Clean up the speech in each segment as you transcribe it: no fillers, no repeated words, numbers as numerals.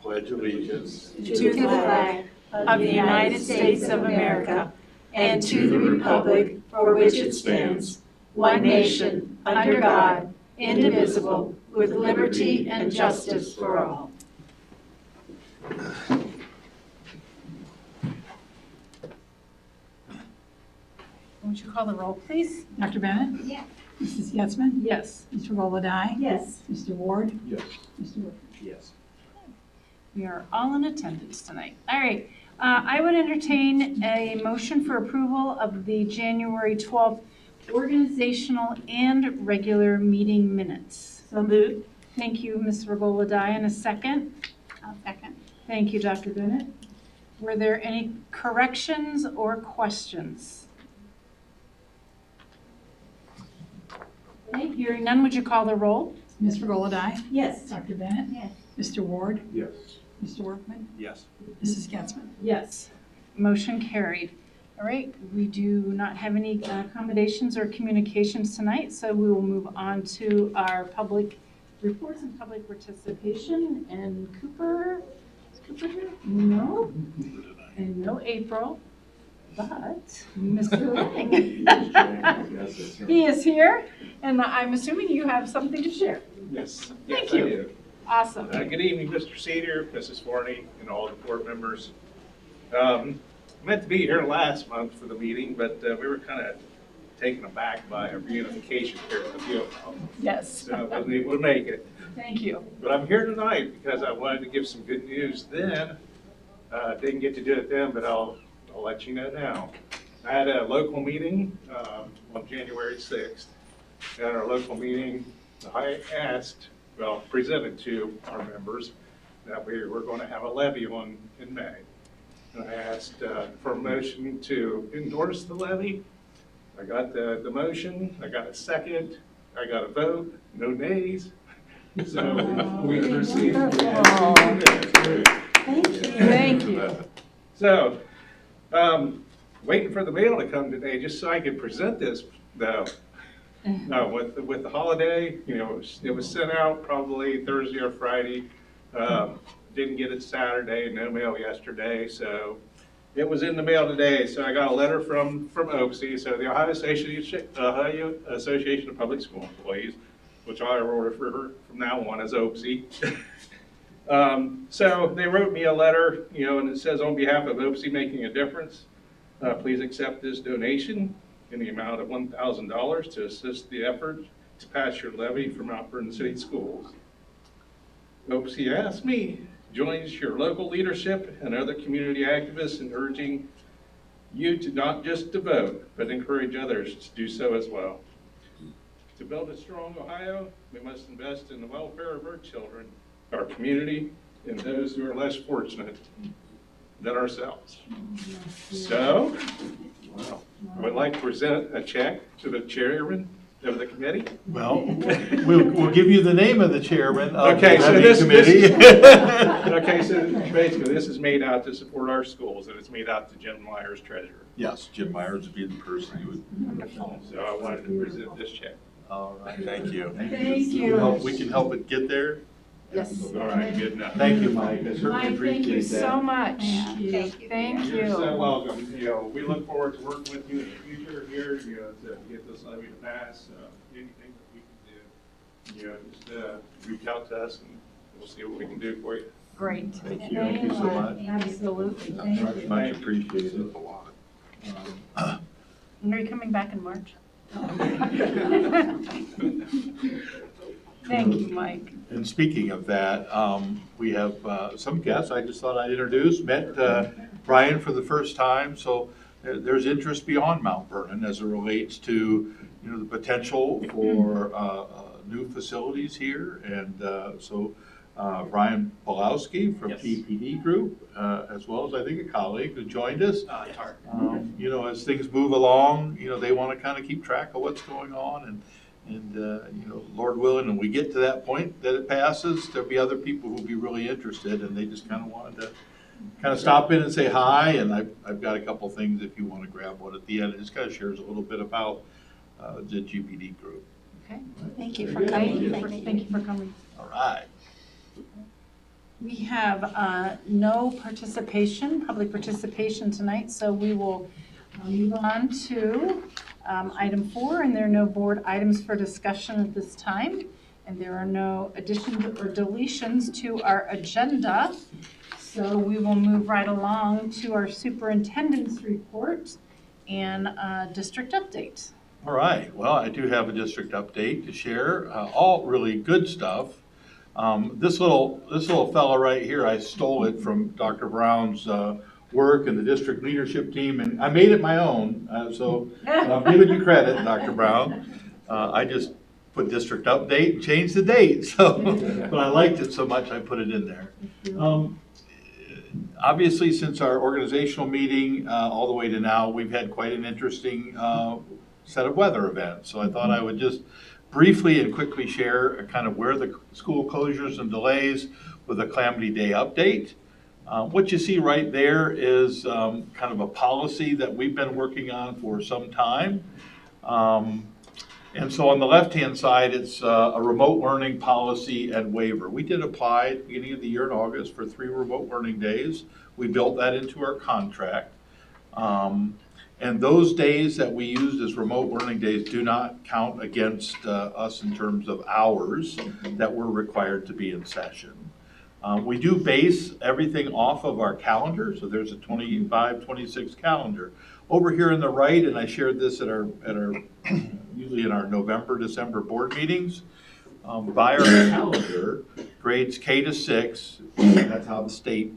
pledge allegiance to the flag of the United States of America and to the republic for which it stands, one nation, under God, indivisible, with liberty and justice for all. Would you call the roll, please? Dr. Bennett? Yes. Mrs. Getzmann? Yes. Mr. Volodai? Yes. Mr. Ward? Yes. Mr. Workman? Yes. We are all in attendance tonight. All right. I would entertain a motion for approval of the January 12th organizational and regular meeting minutes. So moved. Thank you, Ms. Regola-Dye. And a second? I'll second. Thank you, Dr. Bennett. Were there any corrections or questions? Okay, hearing none, would you call the roll? Ms. Volodai? Yes. Dr. Bennett? Yes. Mr. Ward? Yes. Mr. Workman? Yes. Mrs. Getzmann? Yes. Motion carried. All right, we do not have any accommodations or communications tonight, so we will move on to our public reports and public participation. And Cooper, is Cooper here? No. And no April, but Mr. Lang. He is here, and I'm assuming you have something to share. Yes. Thank Yes, you. I do. Awesome. Good evening, Mr. Senior, Mrs. Forney, and all the board members. Meant to be here last month for the meeting, but we were kind of taken aback by a reunification here at the field. Yes. So I wasn't able to make it. Thank you. But I'm here tonight because I wanted to give some good news then. Didn't get to do it then, but I'll let you know now. I had a local meeting on January 6th. At our local meeting, I presented to our members that we were going to have a levy in May. And I asked for a motion to endorse the levy. I got the motion, I got a second, I got a vote, no nays. So we proceed. Thank you. Thank you. So, waiting for the mail to come today, just so I could present this, though. With the holiday, it was sent out probably Thursday or Friday. Didn't get it Saturday, no mail yesterday, so it was in the mail today. So I got a letter from OPSI, so the Ohio Association of Public School Employees, which I will refer from now on as OPSI. So they wrote me a letter, and it says, on behalf of OPSI Making a Difference, please accept this donation in the amount of $1,000 to assist the effort to pass your levy for Mount Vernon City Schools. OPSI asked me, joins your local leadership and other community activists in urging you to not just to vote, but encourage others to do so as well. To build a strong Ohio, we must invest in the welfare of our children, our community, and those who are less fortunate than ourselves. So, I would like to present a check to the chairman of the committee. Well, we'll give you the name of the chairman of Okay, the so levy this committee. Okay, so basically this is made out to support our schools, and it's made out to Jim Myers, treasurer. Yes, Jim Myers would be the person who would. So I wanted to present this check. All right, thank you. Thank you. We can help it get there. Yes. All right, good enough. Thank you, Mike. I certainly Mike, thank appreciate you that. so much. Thank you. Thank You're so you. welcome. We look forward to working with you in the future here, to get this levy to pass. Anything that we can do, just reach out to us and we'll see what we can do for you. Great. Thank you. Thank you so much. Absolutely. Thank you. Much appreciated. Are you coming back in March? Thank you, Mike. And speaking of that, we have some guests I just thought I'd introduce. Met Brian for the first time, so there's interest beyond Mount Vernon as it relates to the potential for new facilities here. And so Brian Pawlowski from TPD Group, as well as I think a colleague who joined us. As things move along, they want to kind of keep track of what's going on, and Lord willing, and we get to that point that it passes, there'll be other people who'll be really interested, and they just kind of wanted to kind of stop in and say hi. And I've got a couple things if you want to grab one at the end. It just kind of shares a little bit about the GPD Group. Okay. Thank you for Very good. coming. Thank you for coming. All right. We have no public participation tonight, so we will move on to item 4, and there are no board items for discussion at this time, and there are no additions or deletions to our agenda. So we will move right along to our superintendent's report and district update. All right, well, I do have a district update to share, all really good stuff. This little fella right here, I stole it from Dr. Brown's work and the district leadership team, and I made it my own, so I'm giving you credit, Dr. Brown. I just put district update and changed the date, so, but I liked it so much I put it in there. Obviously, since our organizational meeting all the way to now, we've had quite an interesting set of weather events. So I thought I would just briefly and quickly share kind of where the school closures and delays with a Calamity Day update. What you see right there is kind of a policy that we've been working on for some time. And so on the left-hand side, it's a remote learning policy and waiver. We did apply at the beginning of the year in August for 3 remote learning days. We built that into our contract. And those days that we used as remote learning days do not count against us in terms of hours that we're required to be in session. We do base everything off of our calendar, so there's a 25-26 calendar. Over here on the right, and I shared this at our usually in our November, December board meetings, by our calendar, grades K to 6, that's how the state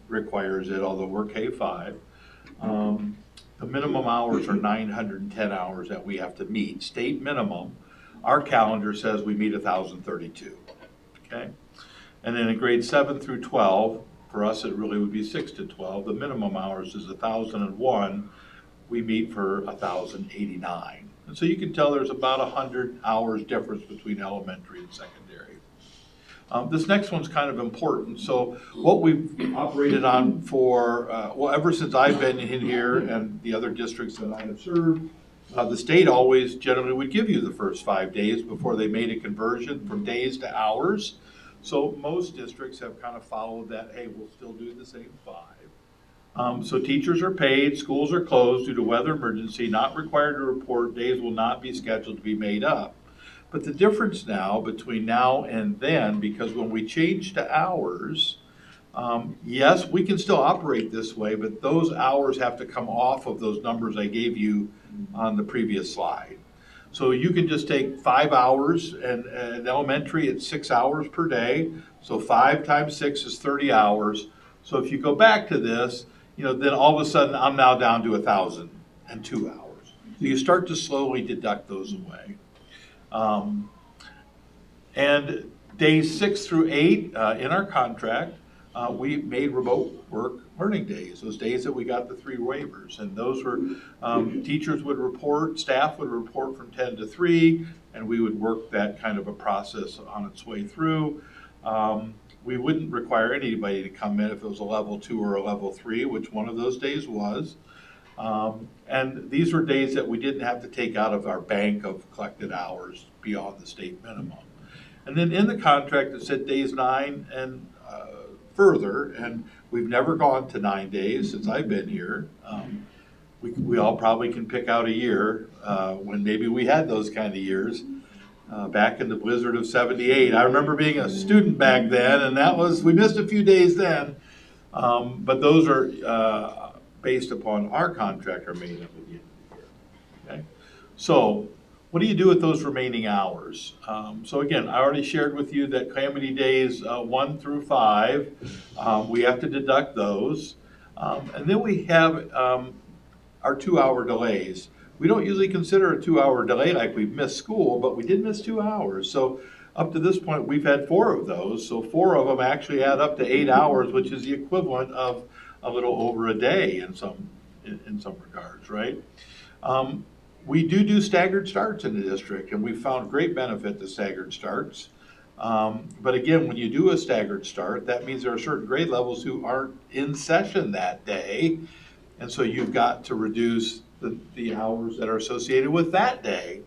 requires it, although we're K-5. The minimum hours are 910 hours that we have to meet, state minimum. Our calendar says we meet 1,032, okay? And then in grades 7 through 12, for us it really would be 6 to 12, the minimum hours is 1,001, we meet for 1,089. And so you can tell there's about 100 hours difference between elementary and secondary. This next one's kind of important. So what we've operated on for, well, ever since I've been in here and the other districts that I have served, the state always generally would give you the first 5 days before they made a conversion from days to hours. So most districts have kind of followed that, hey, we'll still do the same 5. So teachers are paid, schools are closed due to weather emergency, not required to report, days will not be scheduled to be made up. But the difference now between now and then, because when we change to hours, yes, we can still operate this way, but those hours have to come off of those numbers I gave you on the previous slide. So you can just take 5 hours, and in elementary it's 6 hours per day. So 5 times 6 is 30 hours. So if you go back to this, then all of a sudden I'm now down to 1,002 hours. So you start to slowly deduct those away. And days 6 through 8 in our contract, we made remote work learning days, those days that we got the 3 waivers. And those were, teachers would report, staff would report from 10 to 3, and we would work that kind of a process on its way through. We wouldn't require anybody to come in if it was a level 2 or a level 3, which one of those days was. And these were days that we didn't have to take out of our bank of collected hours beyond the state minimum. And then in the contract it said days 9 and further, and we've never gone to 9 days since I've been here. We all probably can pick out a year when maybe we had those kind of years. Back in the blizzard of 78. I remember being a student back then, and we missed a few days then. But those are based upon our contract are made up at the end of the year. Okay? So what do you do with those remaining hours? So again, I already shared with you that Calamity Days 1 through 5, we have to deduct those. And then we have our 2-hour delays. We don't usually consider a 2-hour delay like we've missed school, but we did miss 2 hours. So up to this point, we've had 4 of those. So 4 of them actually add up to 8 hours, which is the equivalent of a little over a day in some regards, right? We do staggered starts in the district, and we've found great benefit to staggered starts. But again, when you do a staggered start, that means there are certain grade levels who aren't in session that day. And so you've got to reduce the hours that are associated with that day.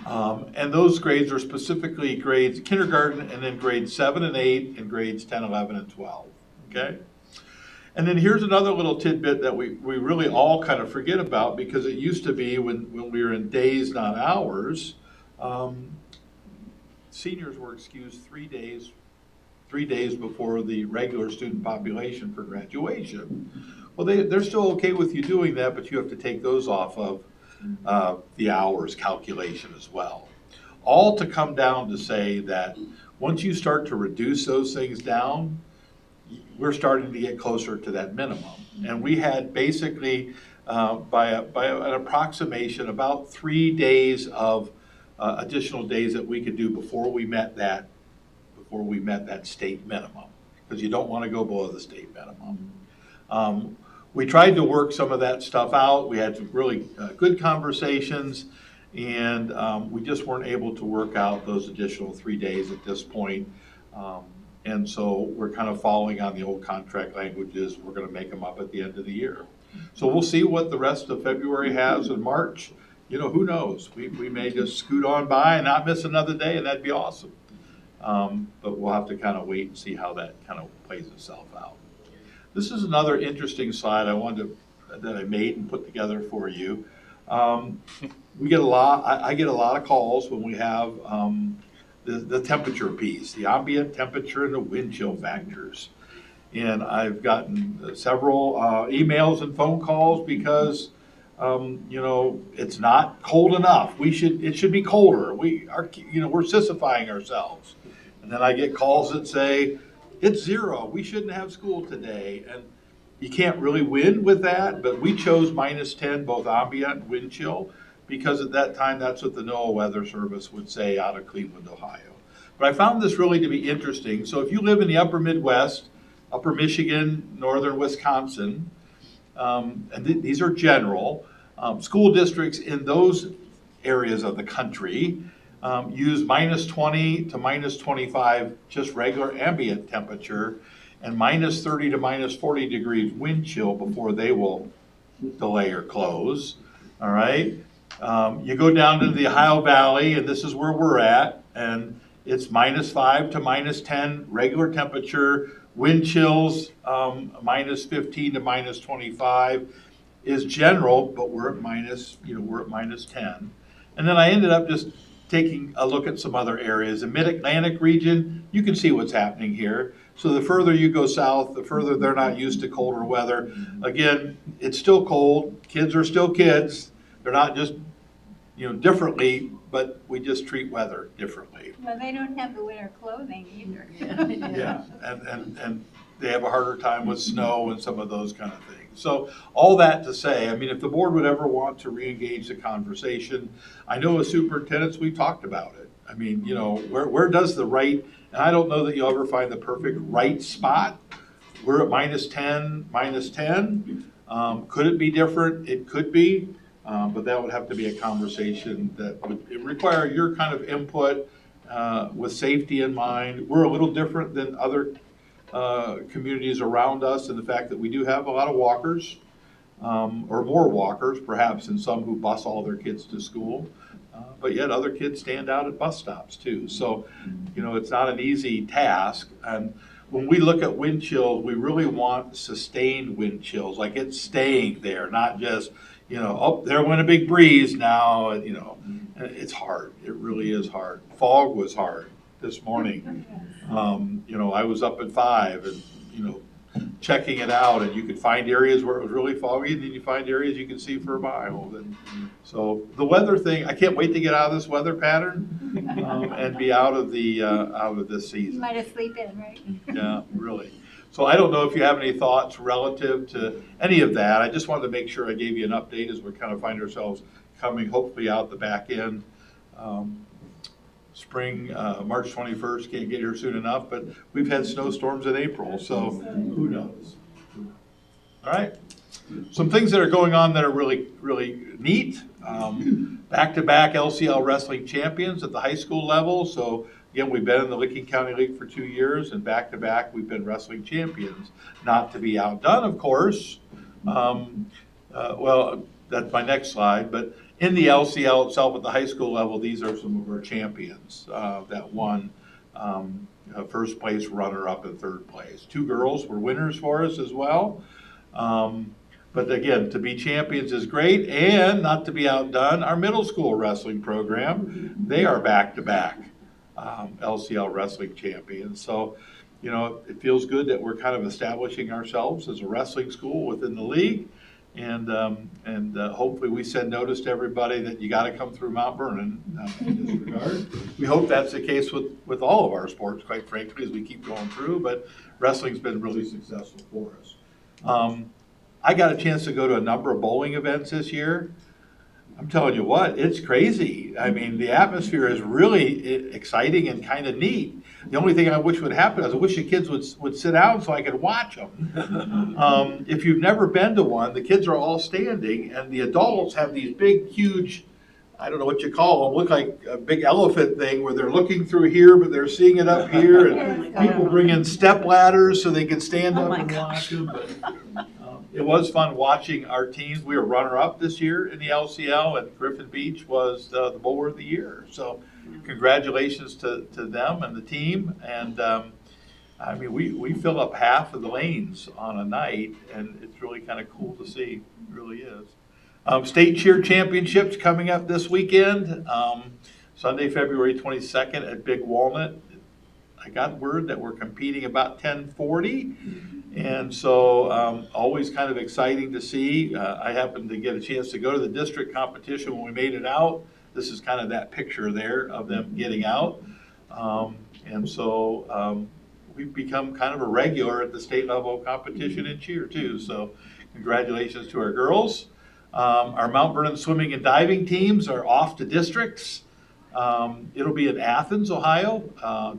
And those grades are specifically grades kindergarten and then grades 7 and 8 and grades 10, 11, and 12, okay? And then here's another little tidbit that we really all kind of forget about, because it used to be when we were in days, not hours, seniors were excused 3 days before the regular student population for graduation. Well, they're still okay with you doing that, but you have to take those off of the hours calculation as well. All to come down to say that once you start to reduce those things down, we're starting to get closer to that minimum. And we had basically, by an approximation, about 3 days of additional days that we could do before we met that state minimum, because you don't want to go below the state minimum. We tried to work some of that stuff out. We had some really good conversations, and we just weren't able to work out those additional 3 days at this point. And so we're kind of following on the old contract languages. We're going to make them up at the end of the year. So we'll see what the rest of February has in March. You know, who knows? We may just scoot on by and not miss another day, and that'd be awesome. But we'll have to kind of wait and see how that kind of plays itself out. This is another interesting slide that I made and put together for you. We get I get a lot of calls when we have the temperature piece, the ambient temperature and the wind chill factors. And I've gotten several emails and phone calls because it's not cold enough. It should be colder. We're sissifying ourselves. And then I get calls that say, it's 0. We shouldn't have school today. And you can't really win with that, but we chose -10, both ambient and wind chill, because at that time, that's what the NOAA Weather Service would say out of Cleveland, Ohio. But I found this really to be interesting. So if you live in the upper Midwest, upper Michigan, northern Wisconsin, and these are general, school districts in those areas of the country use -20 to -25, just regular ambient temperature, and -30 to -40 degrees wind chill before they will delay or close, all right? You go down to the Ohio Valley, and this is where we're at, and it's -5 to -10 regular temperature, wind chills -15 to -25 is general, but we're at -10. And then I ended up just taking a look at some other areas. The Mid-Atlantic region, you can see what's happening here. So the further you go south, the further they're not used to colder weather. Again, it's still cold. Kids are still kids. They're not just, differently, but we just treat weather differently. Well, they don't have the winter clothing either. Yeah, and they have a harder time with snow and some of those kind of things. So all that to say, if the board would ever want to re-engage the conversation, I know as superintendents, we've talked about it. Where does the right, and I don't know that you'll ever find the perfect right spot. We're at -10. Could it be different? It could be, but that would have to be a conversation that would require your kind of input with safety in mind. We're a little different than other communities around us in the fact that we do have a lot of walkers, or more walkers, perhaps, than some who bus all their kids to school. But yet other kids stand out at bus stops too. So, it's not an easy task. And when we look at wind chills, we really want sustained wind chills, like it's staying there, not just, there went a big breeze now, it's hard. It really is hard. Fog was hard this morning. I was up at 5 and, checking it out, and you could find areas where it was really foggy, and then you find areas you can see for a mile. And so the weather thing, I can't wait to get out of this weather pattern and be out of this season. You might have sleep in, right? Yeah, really. So I don't know if you have any thoughts relative to any of that. I just wanted to make sure I gave you an update as we kind of find ourselves coming hopefully out the back end. Spring, March 21st, can't get here soon enough, but we've had snowstorms in April, so who knows? All right. Some things that are going on that are really, really neat. Back-to-back LCL wrestling champions at the high school level. So again, we've been in the Licking County League for 2 years, and back-to-back we've been wrestling champions. Not to be outdone, of course. Well, that's my next slide, but in the LCL itself at the high school level, these are some of our champions that won first place, runner-up, and third place. 2 girls were winners for us as well. But again, to be champions is great, and not to be outdone, our middle school wrestling program, they are back-to-back LCL wrestling champions. So, you know, it feels good that we're kind of establishing ourselves as a wrestling school within the league. And hopefully we send notice to everybody that you got to come through Mount Vernon in this regard. We hope that's the case with all of our sports, quite frankly, as we keep going through, but wrestling's been really successful for us. I got a chance to go to a number of bowling events this year. I'm telling you what, it's crazy. I mean, the atmosphere is really exciting and kind of neat. The only thing I wish would happen is I wish the kids would sit down so I could watch them. If you've never been to one, the kids are all standing, and the adults have these big, huge, I don't know what you call them, look like a big elephant thing where they're looking through here, but they're seeing it up here. And people bring in step ladders so they can stand up and watch them. But, it was fun watching our teams. We were runner-up this year in the LCL, and Griffin Beach was the bowler of the year. So congratulations to them and the team. And I mean, we fill up half of the lanes on a night, and it's really kind of cool to see. It really is. State cheer championships coming up this weekend, Sunday, February 22nd at Big Walnut. I got word that we're competing about 1040. And so always kind of exciting to see. I happened to get a chance to go to the district competition when we made it out. This is kind of that picture there of them getting out. And so we've become kind of a regular at the state level competition in cheer too. So congratulations to our girls. Our Mount Vernon swimming and diving teams are off to districts. It'll be in Athens, Ohio,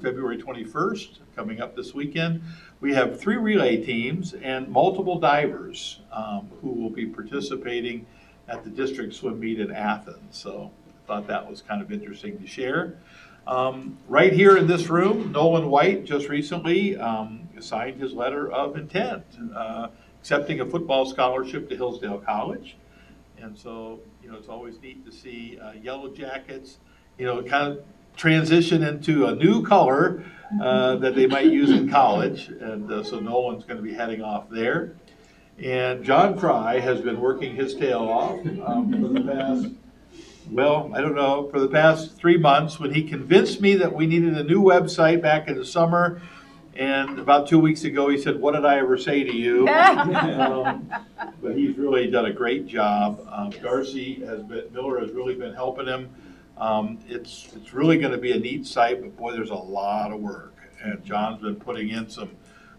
February 21st, coming up this weekend. We have 3 relay teams and multiple divers who will be participating at the district swim meet in Athens. So I thought that was kind of interesting to share. Right here in this room, Nolan White just recently signed his letter of intent, accepting a football scholarship to Hillsdale College. And so, you know, it's always neat to see Yellow Jackets, you know, kind of transition into a new color that they might use in college. And so Nolan's going to be heading off there. And John Fry has been working his tail off for the past, well, I don't know, for the past 3 months when he convinced me that we needed a new website back in the summer. And about 2 weeks ago, he said, "What did I ever say to you?" But he's really done a great job. Miller has really been helping him. It's really going to be a neat site, but boy, there's a lot of work. And John's been putting in some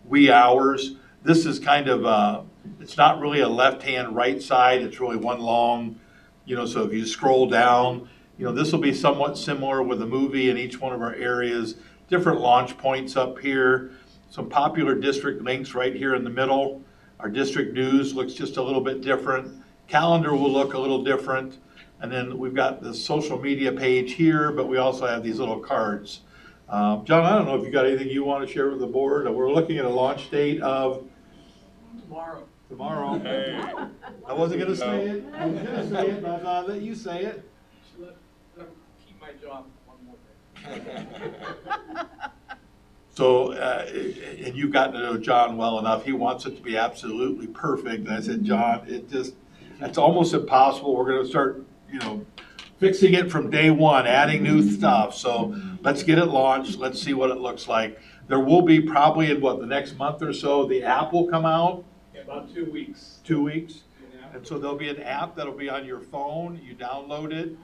wee hours. This is kind of, it's not really a left-hand, right side. It's really one long, you know, so if you scroll down, you know, this will be somewhat similar with a movie in each one of our areas. Different launch points up here. Some popular district links right here in the middle. Our district news looks just a little bit different. Calendar will look a little different. And then we've got the social media page here, but we also have these little cards. John, I don't know if you got anything you want to share with the board. We're looking at a launch date of tomorrow. Hey. I wasn't going to say it. I was going to say it, but I thought that you say it. Let him keep my job one more day. So, and you've gotten to know John well enough. He wants it to be absolutely perfect. And I said, John, it's almost impossible. We're going to start, you know, fixing it from day one, adding new stuff. So let's get it launched. Let's see what it looks like. There will be probably in the next month or so, the app will come out. Yeah, about 2 weeks. 2 weeks. And so there'll be an app that'll be on your phone. You download it.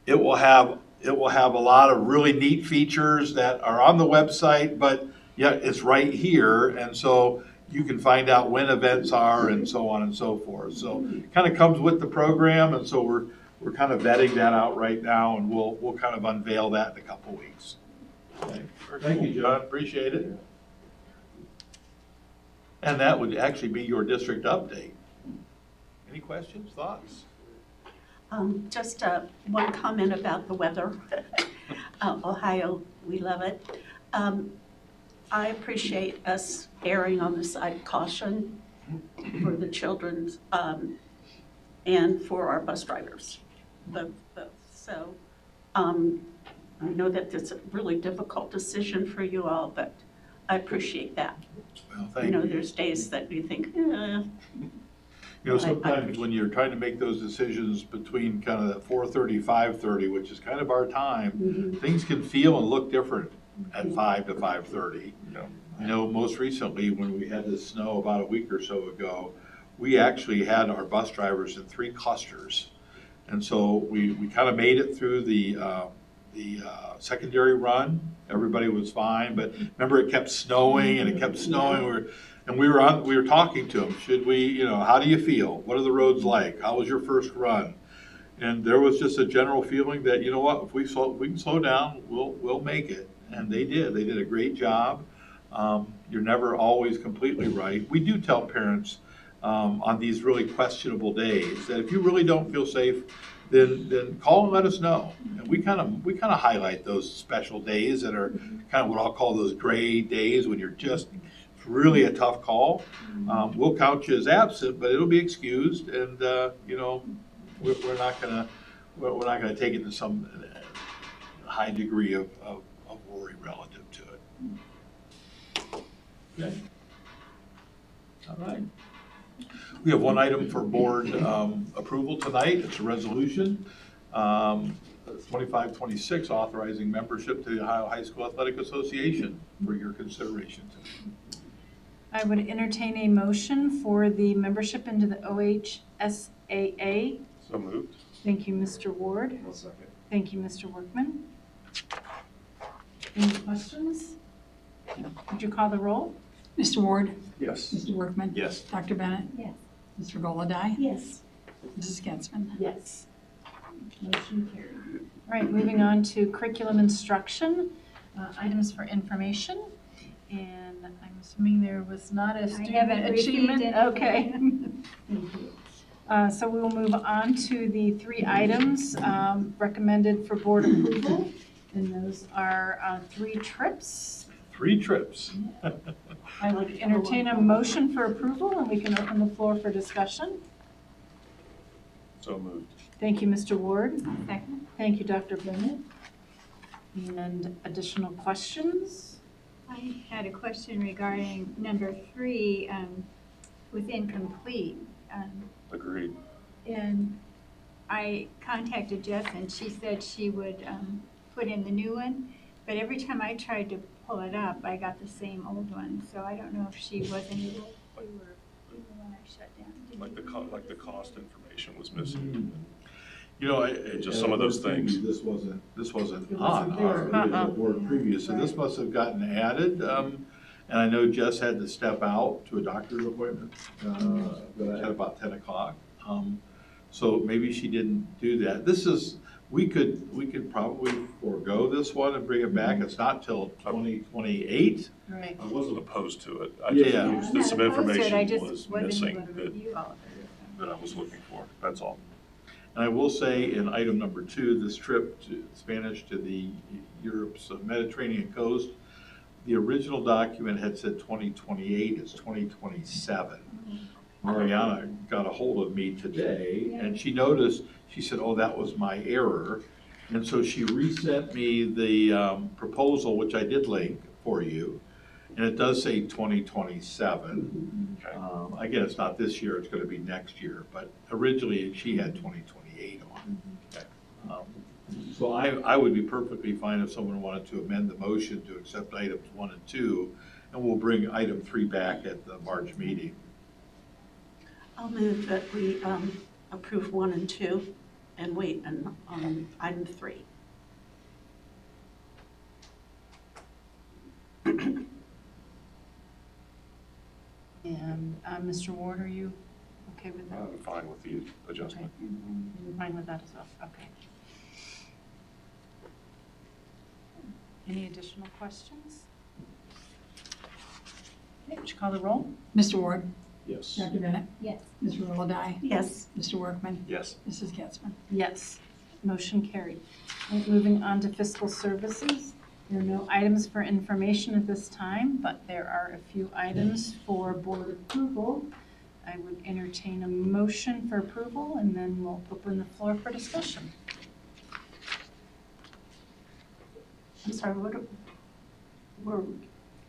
It will have a lot of really neat features that are on the website, but yet it's right here. And so you can find out when events are and so on and so forth. So it kind of comes with the program. And so we're kind of vetting that out right now, and we'll kind of unveil that in a couple weeks. Okay. Thank you, John. Appreciate it. And that would actually be your district update. Any questions, thoughts? Just one comment about the weather. Ohio, we love it. I appreciate us erring on the side of caution. for the children and for our bus drivers. So I know that it's a really difficult decision for you all, but I appreciate that. Well, I thank know you. there's days that you think, You know, sometimes when you're trying to make those decisions between kind of that 4:30, 5:30, which is kind of our time, things can feel and look different at 5 to 5:30. Yeah. I know most recently, when we had this snow about a week or so ago, we actually had our bus drivers in 3 clusters. And so we kind of made it through the secondary run. Everybody was fine, but remember it kept snowing and it kept snowing. We were talking to them. Should we, you know, how do you feel? What are the roads like? How was your first run? And there was just a general feeling that, you know what, if we can slow down, we'll make it. And they did. They did a great job. You're never always completely right. We do tell parents on these really questionable days that if you really don't feel safe, then call and let us know. And we kind of highlight those special days that are kind of what I'll call those gray days when you're just it's really a tough call. We'll count you as absent, but it'll be excused, and you know we're not gonna take it to some high degree of worry relative to it. Okay. All right. We have one item for board approval tonight. It's a resolution, 2526, authorizing membership to the Ohio High School Athletic Association for your consideration. I would entertain a motion for the membership into the OHSAA. So moved. Thank you, Mr. Ward. Thank you, Mr. Workman. Any questions? Would you call the roll? Mr. Ward, Yes. Mr. Workman. Yes. Dr. Bennett. Yes. Mr. Golodai. Yes. Mrs. Getzmann. Yes. Motion carried. All right, moving on to curriculum instruction, items for information. And I'm assuming there was not a student haven't received achievement? anything. Okay. So we will move on to the 3 items recommended for board approval. And those are 3 trips. 3 trips. I would entertain a motion for approval, and we can open the floor for discussion. So moved. Thank you, Mr. Ward. Second. Thank you, Dr. Bennett. And additional questions? I had a question regarding number 3, with incomplete. Agreed. And I contacted Jess, and she said she would put in the new one, but every time I tried to pull it up, I got the same old one, so I don't know if she wasn't able to, or even when I shut down. Did you- Like the cost information was missing. You know, Just some of those things. This wasn't It on wasn't our there. board previous, so this must have gotten added. And I know Jess had to step out to a doctor's appointment at about 10 o'clock. So maybe she didn't do that. We could probably forego this one and bring it back. It's not till 2028. Right. I wasn't opposed to it. I Yeah. just I'm used not that some opposed to it, I information just was wasn't missing able to review all of it. that I was looking for. That's all. And I will say in item number 2, this trip to Spanish to the Europe's Mediterranean coast, the original document had said 2028, it's 2027. Mariana got a hold of me today and she noticed, she said, oh, that was my error. And so she resent me the proposal, which I did link for you. And it does say 2027. Okay. Again, it's not this year, it's gonna be next year, but originally she had 2028 on. So I would be perfectly fine if someone wanted to amend the motion to accept items 1 and 2, and we'll bring item 3 back at the March meeting. I'll move that we approve 1 and 2 and wait on item 3. And Mr. Ward, are you okay with that? I'm fine with the adjustment. Okay. You're fine with that as well? Okay. Any additional questions? Okay, would you call the roll? Mr. Ward, Yes. Dr. Bennett, Yes. Mr. Golodai, Yes. Mr. Workman, Yes. Mrs. Getzmann. Yes. Motion carried. Right, moving on to fiscal services. There are no items for information at this time, but there are a few items for board approval. I would entertain a motion for approval, and then we'll open the floor for discussion. I'm sorry, we're,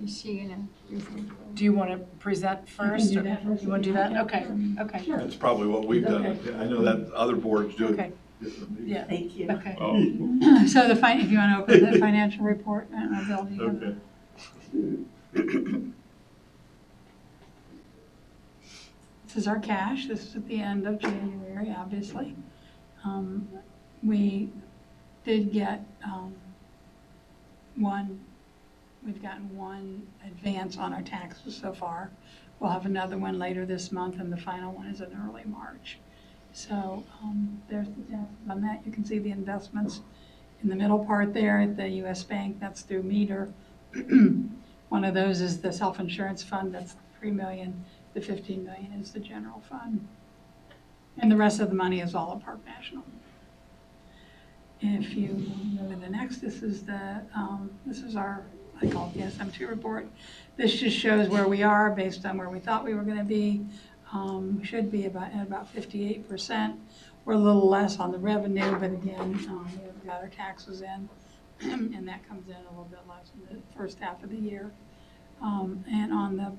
Is she gonna do something? Do you want to present first? do or- that first. You want to do that? Okay, okay. That's probably what we've done. Okay. I know that other boards do it Okay, differently. yeah, thank you. okay. Oh, So if you want to open the financial report, Bill, do you have okay. This is our cash. This is at the end of January, obviously. We did get we've gotten one advance on our taxes so far. We'll have another one later this month, and the final one is in early March. So there's the taxes on that. You can see the investments in the middle part there at the U.S. Bank. That's through meter. One of those is the self-insurance fund. That's $3 million. The $15 million is the general fund. And the rest of the money is all at Park National. If you go to the next, this is our, I call it the SM2 report. This just shows where we are based on where we thought we were going to be. We should be at about 58%. We're a little less on the revenue, but again, we've got our taxes in, and that comes in a little bit less in the first half of the year. And on the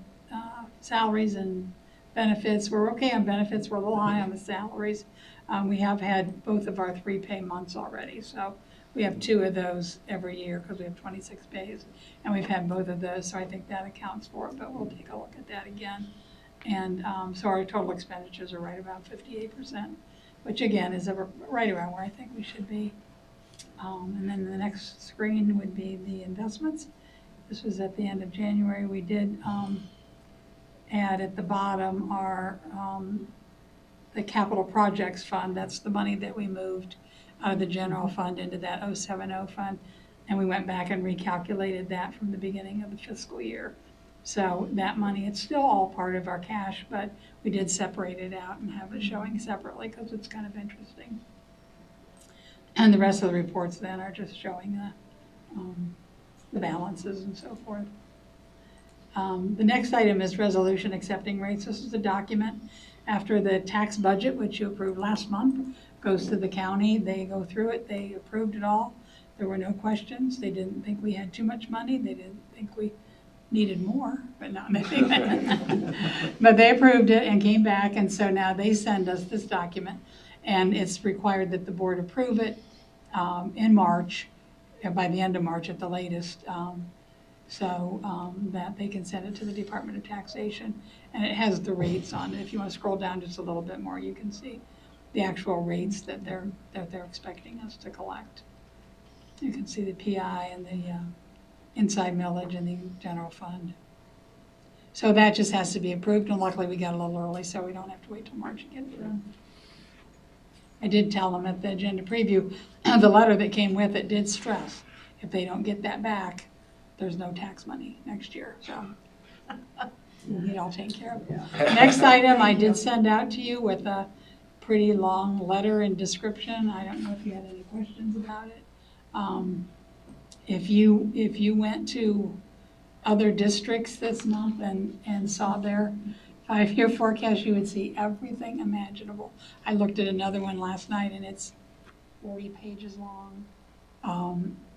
salaries and benefits, we're okay on benefits. We're a little high on the salaries. We have had both of our 3 pay months already, so we have 2 of those every year because we have 26 pays, and we've had both of those, so I think that accounts for it, but we'll take a look at that again. And so our total expenditures are right around 58%, which again is right around where I think we should be. And then the next screen would be the investments. This was at the end of January. We did add at the bottom our the capital projects fund. That's the money that we moved out of the general fund into that 070 fund. And we went back and recalculated that from the beginning of the fiscal year. So that money, it's still all part of our cash, but we did separate it out and have it showing separately because it's kind of interesting. And the rest of the reports then are just showing the balances and so forth. The next item is resolution accepting rates. This is a document after the tax budget, which you approved last month, goes to the county. They go through it. They approved it all. There were no questions. They didn't think we had too much money. They didn't think we needed more, but no, but they approved it and came back. And so now they send us this document, and it's required that the board approve it in March, by the end of March at the latest. So that they can send it to the Department of Taxation, and it has the rates on it. If you want to scroll down just a little bit more, you can see the actual rates that they're expecting us to collect. You can see the PI and the inside millage and the general fund. So that just has to be approved, and luckily we got a little early, so we don't have to wait till March to get it done. I did tell them at the agenda preview, the letter that came with it did stress, if they don't get that back, there's no tax money next year, so we'll get all taken care of. Next item I did send out to you with a pretty long letter and description. I don't know if you had any questions about it. If you went to other districts this month and saw their 5-year forecast, you would see everything imaginable. I looked at another one last night and it's 40 pages long.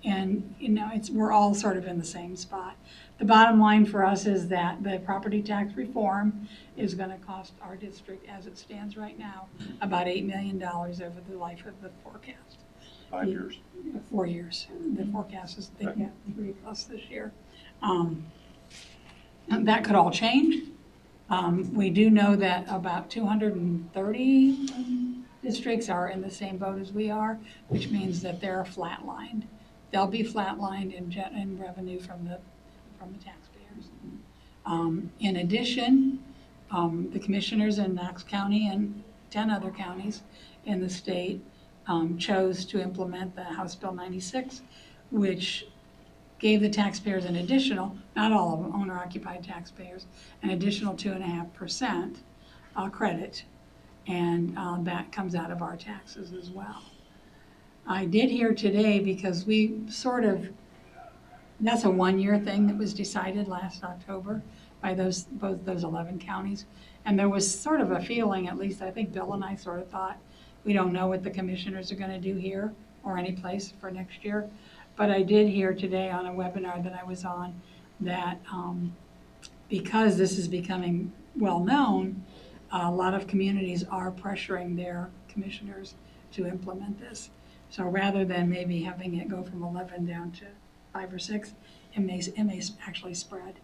And you know, we're all sort of in the same spot. The bottom line for us is that the property tax reform is going to cost our district, as it stands right now, about $8 million over the life of the forecast. 5 years. 4 years. The forecast is they get 3+ this year. That could all change. We do know that about 230 districts are in the same boat as we are, which means that they're flatlined. They'll be flatlined in revenue from the taxpayers. In addition, the commissioners in Knox County and 10 other counties in the state chose to implement the House Bill 96, which gave the taxpayers an additional, not all of them, owner-occupied taxpayers, an additional 2.5% credit, and that comes out of our taxes as well. I did hear today, because we sort of, that's a 1-year thing that was decided last October by both those 11 counties. And there was sort of a feeling, at least I think Bill and I sort of thought, we don't know what the commissioners are gonna do here or any place for next year. But I did hear today on a webinar that I was on that because this is becoming well-known, a lot of communities are pressuring their commissioners to implement this. So rather than maybe having it go from 11 down to 5 or 6, it may actually spread.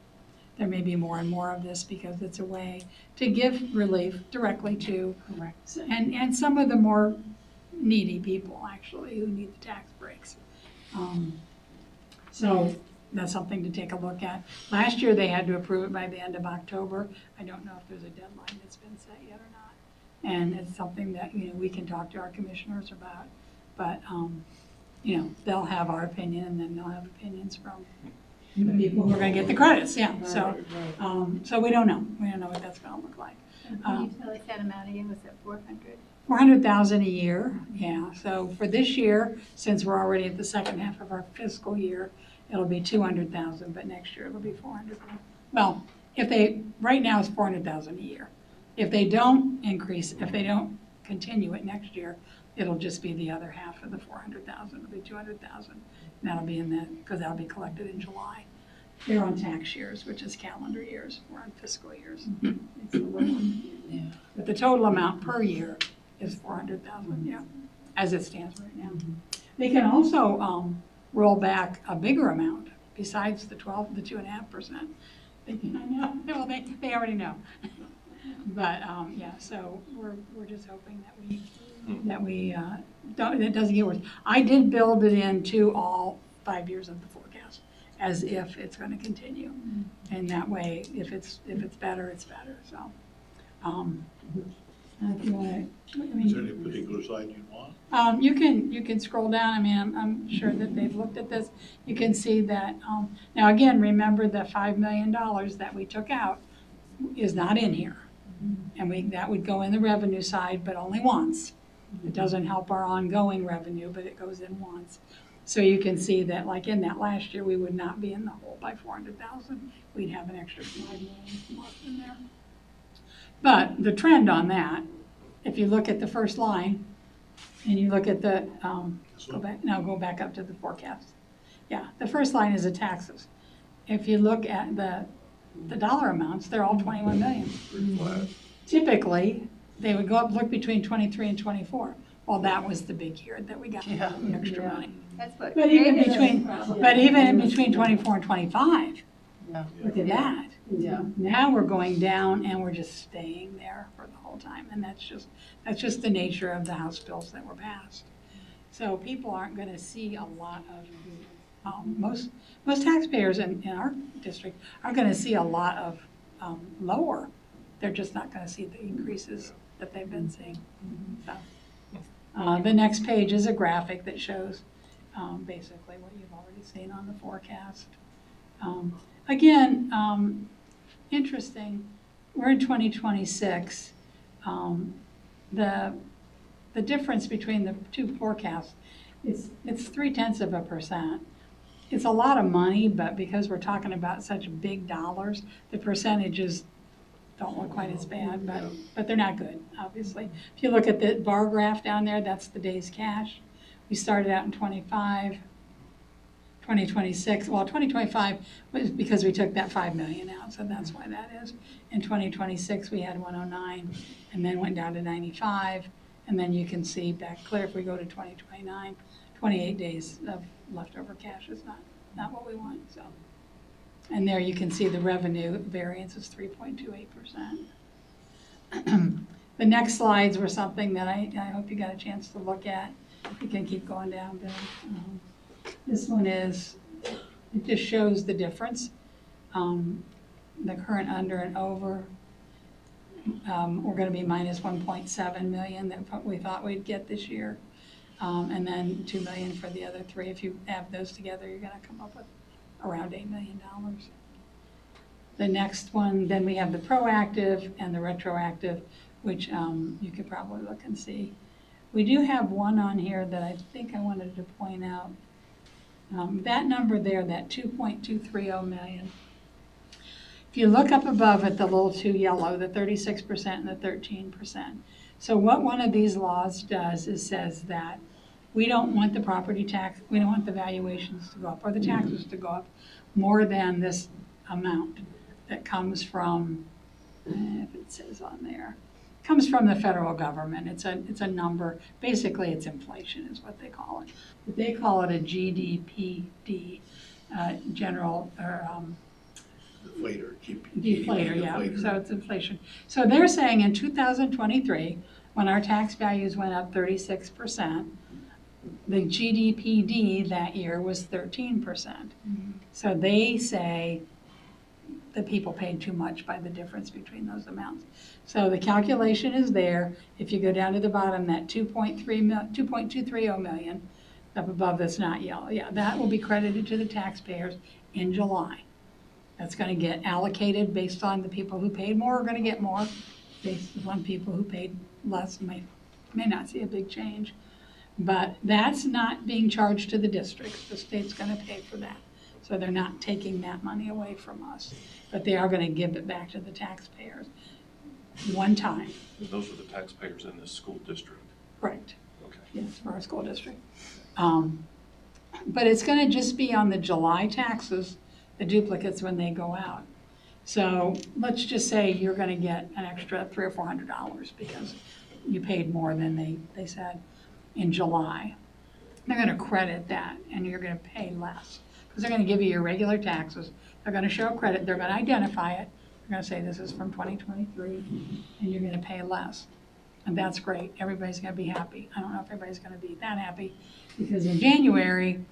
There may be more and more of this because it's a way to give relief directly to, and some of the more needy people actually who need the tax breaks. So that's something to take a look at. Last year, they had to approve it by the end of October. I don't know if there's a deadline that's been set yet or not. And it's something that, we can talk to our commissioners about. But, they'll have our opinion and then they'll have opinions from the people who are gonna get the credits, yeah. So, so we don't know. We don't know what that's gonna look like. Can you tell us that amount again? Was that 400? 400,000 a year, yeah. So for this year, since we're already at the second half of our fiscal year, it'll be 200,000, but next year it'll be 400,000. Well, right now it's 400,000 a year. If they don't continue it next year, it'll just be the other half of the 400,000. It'll be 200,000. And that'll be because that'll be collected in July. They're on tax years, which is calendar years. We're on fiscal years. It's a little, but the total amount per year is 400,000, yeah, as it stands right now. They can also roll back a bigger amount besides the 2.5%. I know, well, they already know. But yeah, so we're just hoping that we don't, it doesn't get worse. I did build it into all 5 years of the forecast as if it's going to continue, and that way, if it's better, it's better. So, if you want to, Is there any particular slide you want? you can scroll down. I mean, I'm sure that they've looked at this. You can see that. Now, again, remember the $5 million that we took out is not in here. And that would go in the revenue side, but only once. It doesn't help our ongoing revenue, but it goes in once. So you can see that, like in that last year, we would not be in the hole by 400,000. We'd have an extra 5 million left in there. But the trend on that, if you look at the first line, and you look at the, go back up to the forecast. Yeah, the first line is the taxes. If you look at the dollar amounts, they're all 21 million. Pretty flat. Typically, they would go up, look between 23 and 24. Well, that was the big year that we got the extra money. That's what. But even in between between 24 and 25, look at that. Yeah. Now we're going down and we're just staying there for the whole time. And that's just the nature of the House bills that were passed. So people aren't going to see a lot of, most taxpayers in our district aren't going to see a lot of lower. They're just not going to see the increases that they've been seeing. So, the next page is a graphic that shows basically what you've already seen on the forecast. Again, interesting, we're in 2026. The difference between the two forecasts, it's 0.3%. It's a lot of money, but because we're talking about such big dollars, the percentages don't look quite as bad, but they're not good, obviously. If you look at the bar graph down there, that's the days cash. We started out in 2026. Well, 2025 was because we took that 5 million out, so that's why that is. In 2026, we had 109, and then went down to 95, and then you can see back clear if we go to 2029, 28 days of leftover cash is not what we want, so. And there you can see the revenue variance is 3.28%. The next slides were something that I hope you got a chance to look at. You can keep going down, Bill. This one it just shows the difference. The current under and over, we're going to be minus 1.7 million that we thought we'd get this year. And then 2 million for the other three. If you add those together, you're going to come up with around $8 million. The next one, then we have the proactive and the retroactive, which you could probably look and see. We do have one on here that I think I wanted to point out. That number there, that 2.230 million, If you look up above at the little two yellow, the 36% and the 13%. So what one of these laws does is says that we don't want the property tax, we don't want the valuations to go up or the taxes to go up more than this amount that comes from, if it says on there, comes from the federal government. It's a number. Basically, it's inflation is what they call it. But they call it a GDPD, general, or Deflator, deflator, yeah, deflator. so it's inflation. So they're saying in 2023, when our tax values went up 36%, the GDPD that year was 13%. So they say the people paid too much by the difference between those amounts. So the calculation is there. If you go down to the bottom, that 2.230 million up above that's not yellow, yeah, that will be credited to the taxpayers in July. That's going to get allocated based on the people who paid more are going to get more, based on people who paid less may not see a big change. But that's not being charged to the districts. The state's going to pay for that. So they're not taking that money away from us, but they are going to give it back to the taxpayers one time. And those are the taxpayers in this school district. Correct. Okay. Yes, for our school district. But it's going to just be on the July taxes, the duplicates when they go out. So let's just say you're going to get an extra $300 or $400 because you paid more than they said in July. They're going to credit that and you're going to pay less because they're going to give you your regular taxes. They're going to show credit. They're going to identify it. They're going to say this is from 2023 and you're going to pay less. And that's great. Everybody's going to be happy. I don't know if everybody's going to be that happy because in January,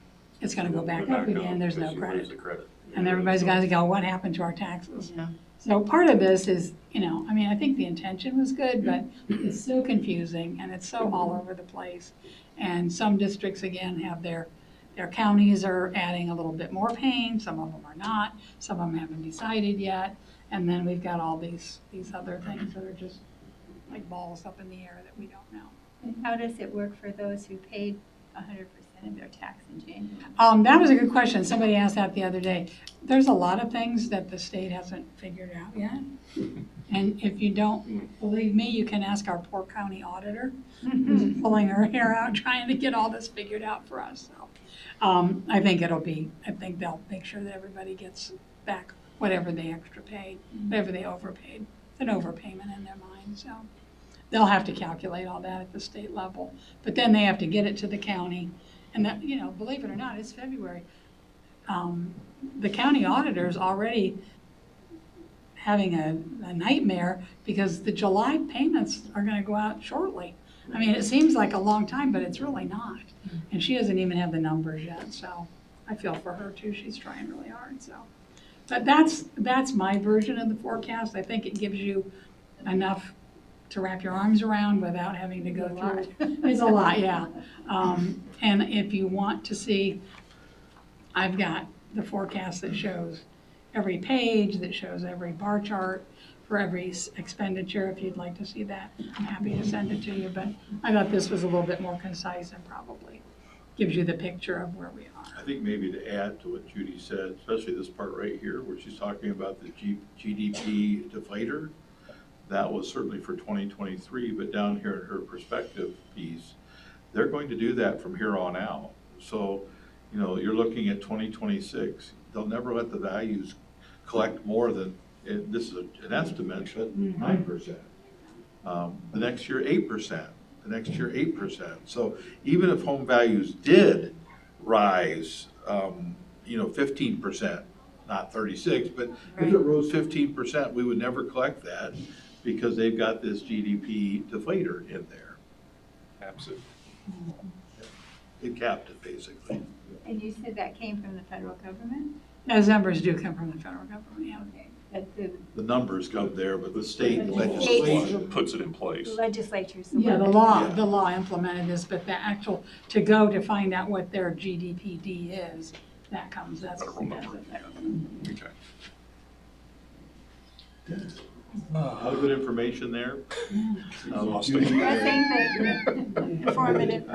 it's going to go back up again. There's no because you lose credit. the credit. And everybody's got to go, what happened to our taxes? Yeah. So part of this is, I mean, I think the intention was good, but it's so confusing and it's so all over the place. And some districts, again, have their counties are adding a little bit more pain, some of them are not, some of them haven't decided yet. And then we've got all these other things that are just like balls up in the air that we don't know. And how does it work for those who paid 100% of their tax in January? That was a good question. Somebody asked that the other day. There's a lot of things that the state hasn't figured out yet. And if you don't believe me, you can ask our poor county auditor who's pulling her hair out trying to get all this figured out for us. So I think they'll make sure that everybody gets back whatever they extra paid, whatever they overpaid. It's an overpayment in their mind, so. They'll have to calculate all that at the state level, but then they have to get it to the county. And that, believe it or not, it's February. The county auditor's already having a nightmare because the July payments are gonna go out shortly. I mean, it seems like a long time, but it's really not. And she doesn't even have the numbers yet, so I feel for her too. She's trying really hard, so. But that's my version of the forecast. I think it gives you enough to wrap your arms around without having to go through it. It's a lot, yeah. And if you want to see, I've got the forecast that shows every page, that shows every bar chart for every expenditure. If you'd like to see that, I'm happy to send it to you. But I thought this was a little bit more concise and probably gives you the picture of where we are. I think maybe to add to what Judy said, especially this part right here, where she's talking about the GDP deflator, that was certainly for 2023, but down here in her perspective piece, they're going to do that from here on out. So, you're looking at 2026. They'll never let the values collect more than, this is an estimate, but 9%. The next year, 8%. The next year, 8%. So even if home values did rise, 15%, not 36, but if it rose 15%, we would never collect that because they've got this GDP deflator in there. Absolutely. It capped it, basically. And you said that came from the federal government? Those numbers do come from the federal government, yeah. Okay. But the The numbers come there, but the state The legislation. Puts it in place. legislature's. Yeah, the one law, Yeah. the law implemented this, but the actual, to go to find out what their GDPD is, that's Federal number. federal. Okay. A lot of good information there. Exhausting. I think that informative.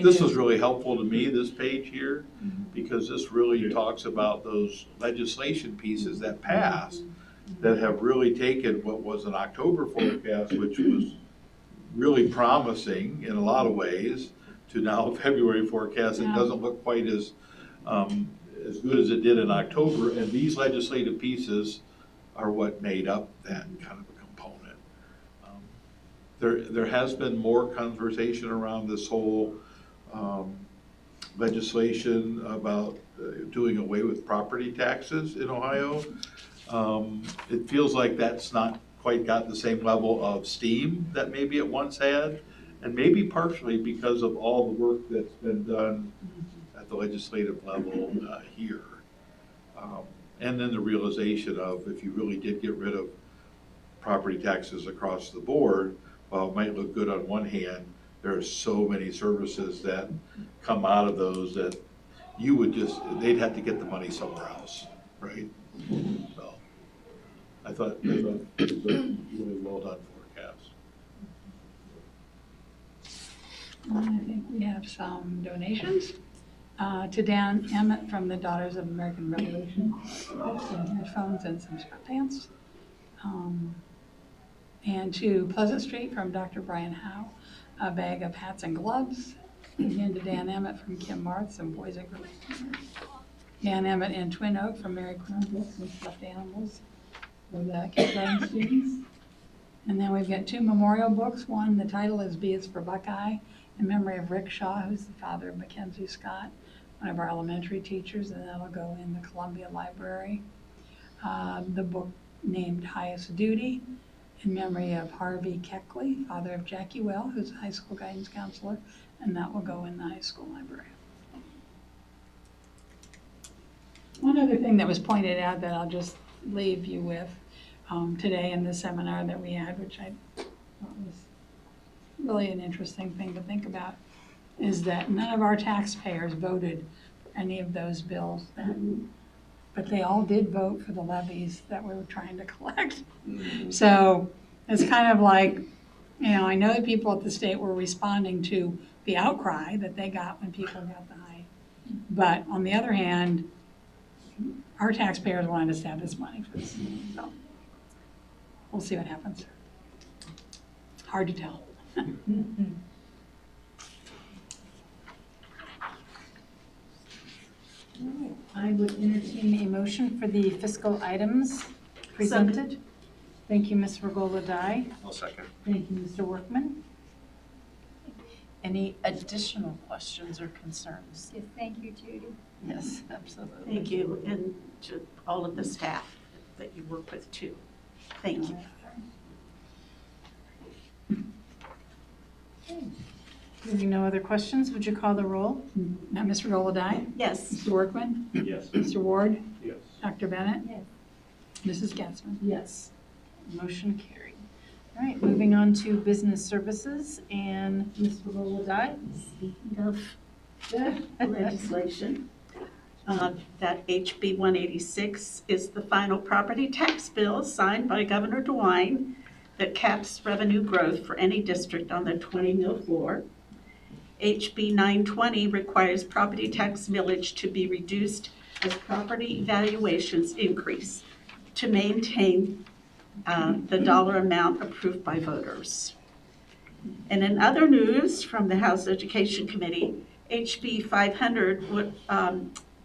This was really helpful to me, this page here, because this really talks about those legislation pieces that passed that have really taken what was an October forecast, which was really promising in a lot of ways, to now a February forecast that doesn't look quite as good as it did in October. And these legislative pieces are what made up that kind of a component. There has been more conversation around this whole legislation about doing away with property taxes in Ohio. It feels like that's not quite got the same level of steam that maybe it once had, and maybe partially because of all the work that's been done at the legislative level here. And then the realization of, if you really did get rid of property taxes across the board, while it might look good on one hand, there are so many services that come out of those that you would they'd have to get the money somewhere else, right? So I thought it was a really well done forecast. I think we have some donations to Dan Emmett from the Daughters of American Revolution, some headphones and some sweatpants. And to Pleasant Street from Dr. Brian Howe, a bag of hats and gloves. Again to Dan Emmett from Kim Marth, some boys and girls. Dan Emmett and Twin Oak from Mary Crown books and stuffed animals for the kindergarten students. And then we've got 2 memorial books. One, the title is B is for Buckeye, in memory of Rick Shaw, who's the father of Mackenzie Scott, one of our elementary teachers, and that'll go in the Columbia Library. The book named Highest Duty, in memory of Harvey Keckley, father of Jackie Well, who's a high school guidance counselor, and that will go in the high school library. One other thing that was pointed out that I'll just leave you with today in the seminar that we had, which I thought was really an interesting thing to think about, is that none of our taxpayers voted for any of those bills, but they all did vote for the levies that we were trying to collect. So it's kind of like, I know that people at the state were responding to the outcry that they got when people got the high. But on the other hand, our taxpayers wanted us to have this money for this. So we'll see what happens. Hard to tell. I would entertain a motion for the fiscal items presented. Thank you, Ms. Regola Dye. I'll second. Thank you, Mr. Workman. Any additional questions or concerns? Yes, thank you, Judy. Yes, absolutely. Thank you, and to all of the staff that you work with too. Thank you. Hearing no other questions, would you call the roll? Now, Ms. Regola Dye? Yes. Mr. Workman? Yes. Mr. Ward? Yes. Dr. Bennett? Yes. Mrs. Gatzman? Yes. Motion carried. All right, moving on to business services, and Ms. Regola Dye. Speaking of legislation, that HB 186 is the final property tax bill signed by Governor DeWine that caps revenue growth for any district on the 20 mil floor. HB 920 requires property tax millage to be reduced as property valuations increase to maintain the dollar amount approved by voters. And in other news from the House Education Committee, HB 500 would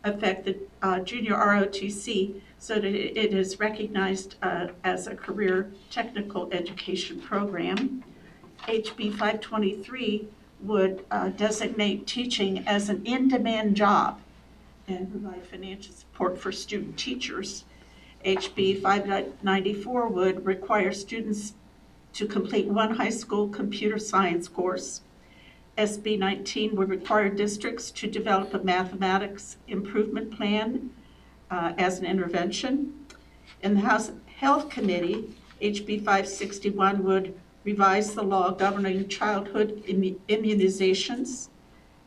affect the junior ROTC so that it is recognized as a career technical education program. HB 523 would designate teaching as an in-demand job and provide financial support for student teachers. HB 594 would require students to complete one high school computer science course. SB 19 would require districts to develop a mathematics improvement plan as an intervention. In the House Health Committee, HB 561 would revise the law governing childhood immunizations.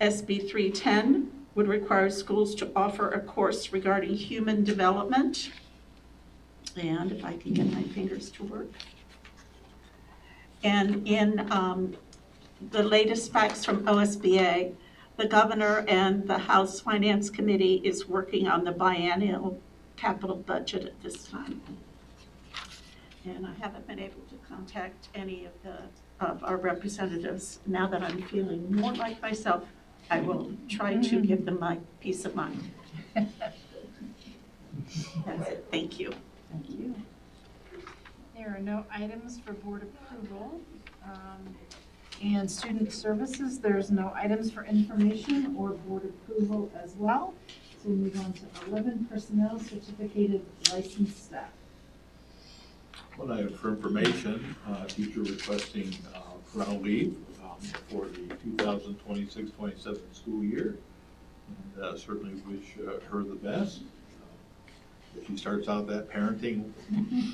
SB 310 would require schools to offer a course regarding human development. And if I can get my fingers to work. And in the latest facts from OSBA, the governor and the House Finance Committee is working on the biennial capital budget at this time. And I haven't been able to contact any of our representatives. Now that I'm feeling more like myself, I will try to give them my peace of mind. That's it. Thank you. Thank you. There are no items for board approval. And student services, there's no items for information or board approval as well. So we move on to 11, personnel certificated licensed staff. One item for information, teacher requesting parental leave for the 2026-27 school year. And certainly wish her the best. If she starts out that parenting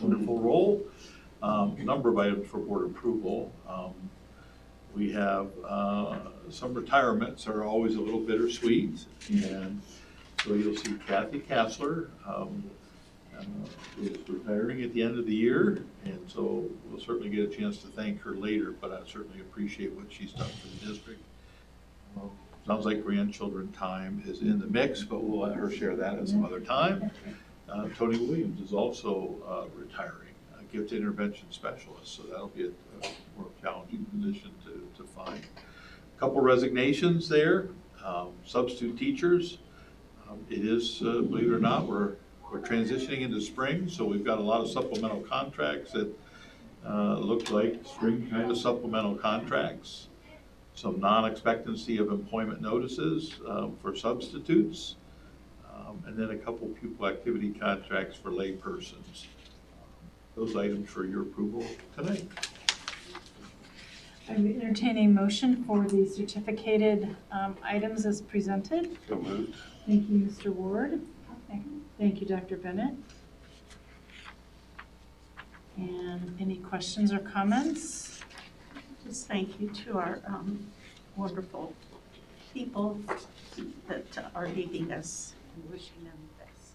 wonderful role. Number of items for board approval. We have some retirements are always a little bittersweet, and so you'll see Kathy Kassler is retiring at the end of the year, and so we'll certainly get a chance to thank her later, but I certainly appreciate what she's done for the district. Sounds like grandchildren time is in the mix, but we'll let her share that at some other time. Tony Williams is also retiring, a gift intervention specialist, so that'll be a more challenging position to find. A couple resignations there, substitute teachers. It is, believe it or not, we're transitioning into spring, so we've got a lot of supplemental contracts that look like spring kind of supplemental contracts. Some non-expectancy of employment notices for substitutes, and then a couple pupil activity contracts for lay persons. Those items for your approval tonight. I would entertain a motion for the certificated items as presented. So moved. Thank you, Mr. Ward. Thank you, Dr. Bennett. And any questions or comments? Just thank you to our wonderful people that are leaving us. Wishing them the best.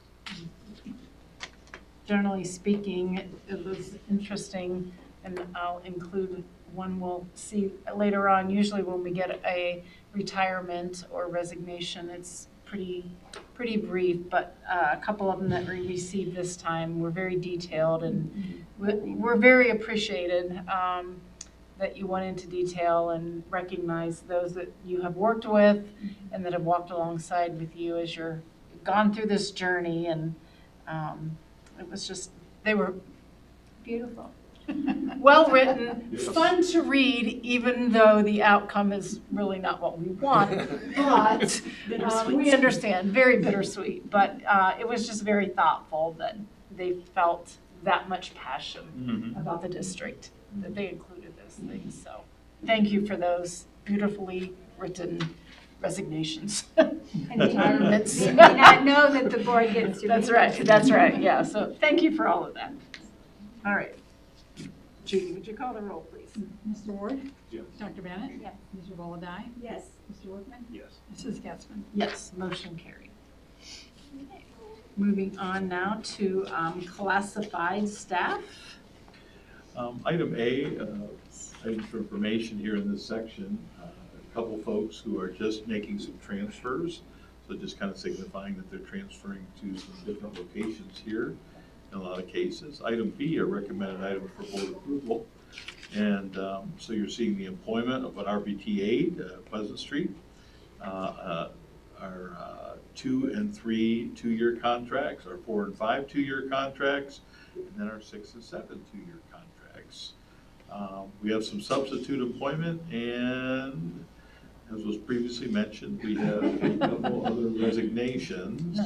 Generally speaking, it was interesting, and I'll include one we'll see later on. Usually when we get a retirement or resignation, it's pretty brief, but a couple of them that we received this time were very detailed, and we're very appreciated that you went into detail and recognized those that you have worked with and that have walked alongside with you as you're gone through this journey. And it was just, they were beautiful. Well written, Yes. fun to read, even though the outcome is really not what we want. But we understand, very bittersweet. But it was just very thoughtful that they felt that much passion about the district, that they included those things. So thank you for those beautifully written resignations. And Retirements. did not know that the board gets to. That's right, yeah. So thank you for all of that. All right. Judy, would you call the roll, please? Mr. Ward? Yes. Dr. Bennett? Yes. Mr. Volladai? Yes. Mr. Workman? Yes. Mrs. Getzmann? Yes, motion carried. Moving on now to classified staff. Item A, items for information here in this section. A couple folks who are just making some transfers, so just kind of signifying that they're transferring to some different locations here in a lot of cases. Item B, a recommended item for board approval. And so you're seeing the employment of an RBT aide, Pleasant Street. Our 2 and 3 2-year contracts, our 4 and 5 2-year contracts, and then our 6 and 7 2-year contracts. We have some substitute employment, and as was previously mentioned, we have a couple other resignations.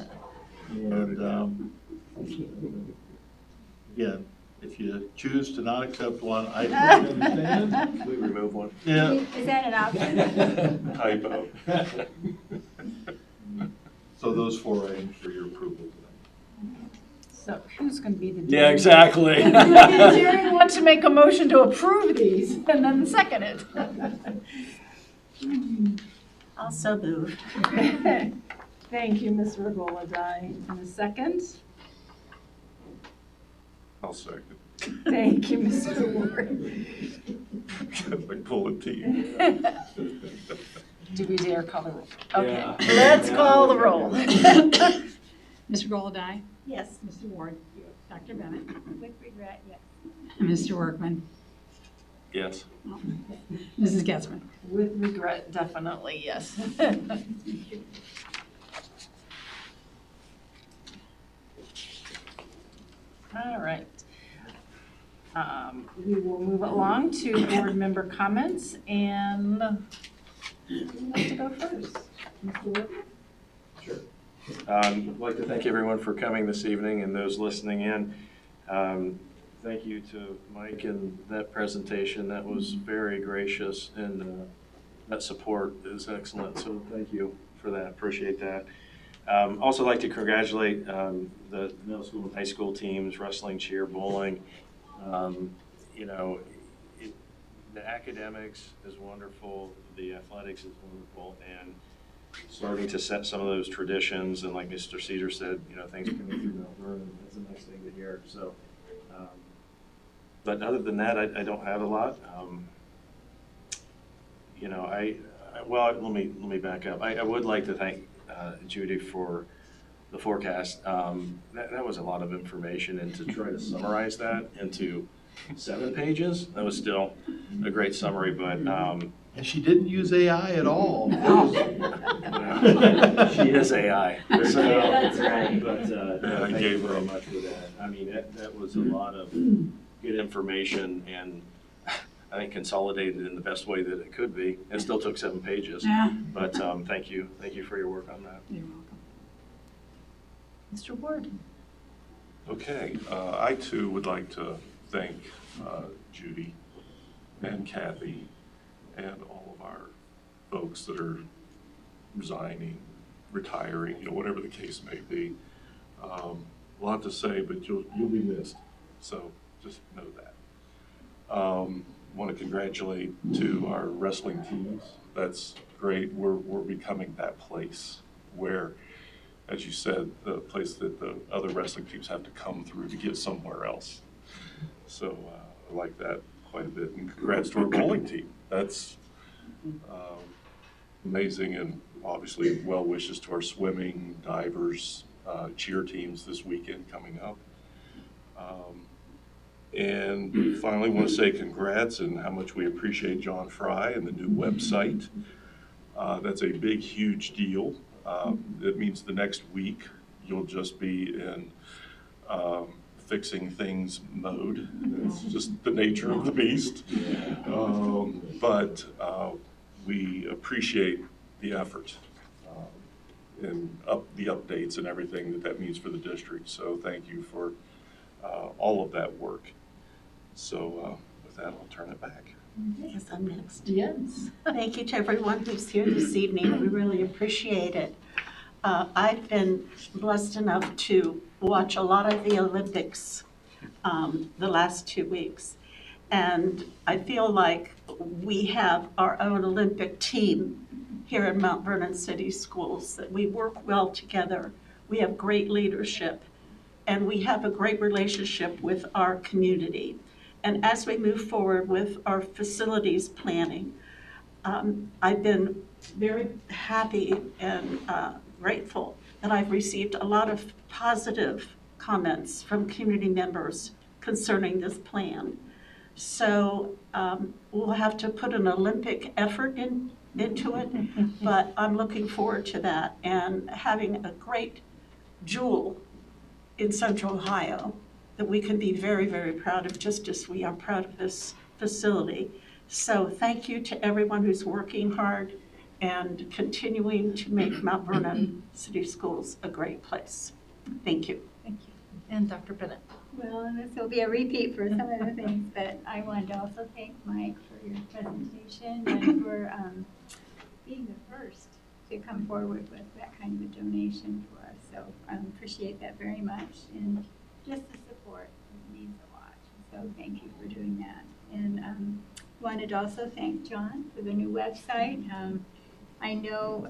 And again, if you choose to not accept one, I can understand. We remove one. Yeah. Is that an option? Typo. So those 4 items for your approval today. So who's going to be the? Yeah, exactly. Jerry want to make a motion to approve these and then second it. Also moved. Thank you, Ms. Regoladai. And a second? I'll second. Thank you, Mr. Ward. Like pulling teeth. Do we dare call the roll? Okay, Yeah. let's call the roll. Mr. Golodai, Yes. Mr. Ward, Dr. Bennett, With regret, yes. Mr. Workman, Yes. Mrs. Getzmann. With regret, definitely, yes. All right. We will move along to board member comments, and who would like to go first? Mr. Workman? Sure. I'd like to thank everyone for coming this evening and those listening in. Thank you to Mike and that presentation. That was very gracious, and that support is excellent. So thank you for that. Appreciate that. Also like to congratulate the middle school and high school teams, wrestling, cheer, bowling. You know, the academics is wonderful, the athletics is wonderful, and starting to set some of those traditions, and like Mr. Cedar said, you know, things coming through Mount Vernon, that's a nice thing to hear. So, but other than that, I don't have a lot. You know, well, let me back up. I would like to thank Judy for the forecast. That was a lot of information, and to try to summarize that into 7 pages, that was still a great summary, but And she didn't use AI at all. she is AI. So, That's right. But Yeah, I thank gave you her very a- much for that. I mean, that was a lot of good information, and I think consolidated in the best way that it could be. It still took 7 pages, Yeah, but thank you for your work on that. you're welcome. Mr. Ward? Okay, I too would like to thank Judy and Kathy and all of our folks that are resigning, retiring, you know, whatever the case may be. A lot to say, but you'll be missed, so just know that. Want to congratulate to our wrestling teams. That's great. We're becoming that place where, as you said, the place that the other wrestling teams have to come through to get somewhere else. So I like that quite a bit. And congrats to our bowling team. That's amazing, and obviously well wishes to our swimming, divers, cheer teams this weekend coming up. And finally, want to say congrats and how much we appreciate John Fry and the new website. That's a big, huge deal. It means the next week you'll just be in fixing things mode. It's just the nature of the beast. But we appreciate the effort and the updates and everything that means for the district. So thank you for all of that work. So with that, I'll turn it back. Yes, I'm next. Yes. Thank you to everyone who's here this evening. We really appreciate it. I've been blessed enough to watch a lot of the Olympics the last 2 weeks. And I feel like we have our own Olympic team here in Mount Vernon City Schools, that we work well together. We have great leadership, and we have a great relationship with our community. And as we move forward with our facilities planning, I've been very happy and grateful that I've received a lot of positive comments from community members concerning this plan. So we'll have to put an Olympic effort into it, but I'm looking forward to that and having a great jewel in Central Ohio that we can be very, very proud of, just as we are proud of this facility. So thank you to everyone who's working hard and continuing to make Mount Vernon City Schools a great place. Thank you. Thank you. And Dr. Bennett? Well, and this will be a repeat for some of the things, but I wanted to also thank Mike for your presentation and for being the first to come forward with that kind of a donation for us. So I appreciate that very much, and just the support means a lot. So thank you for doing that. And wanted to also thank John for the new website. I know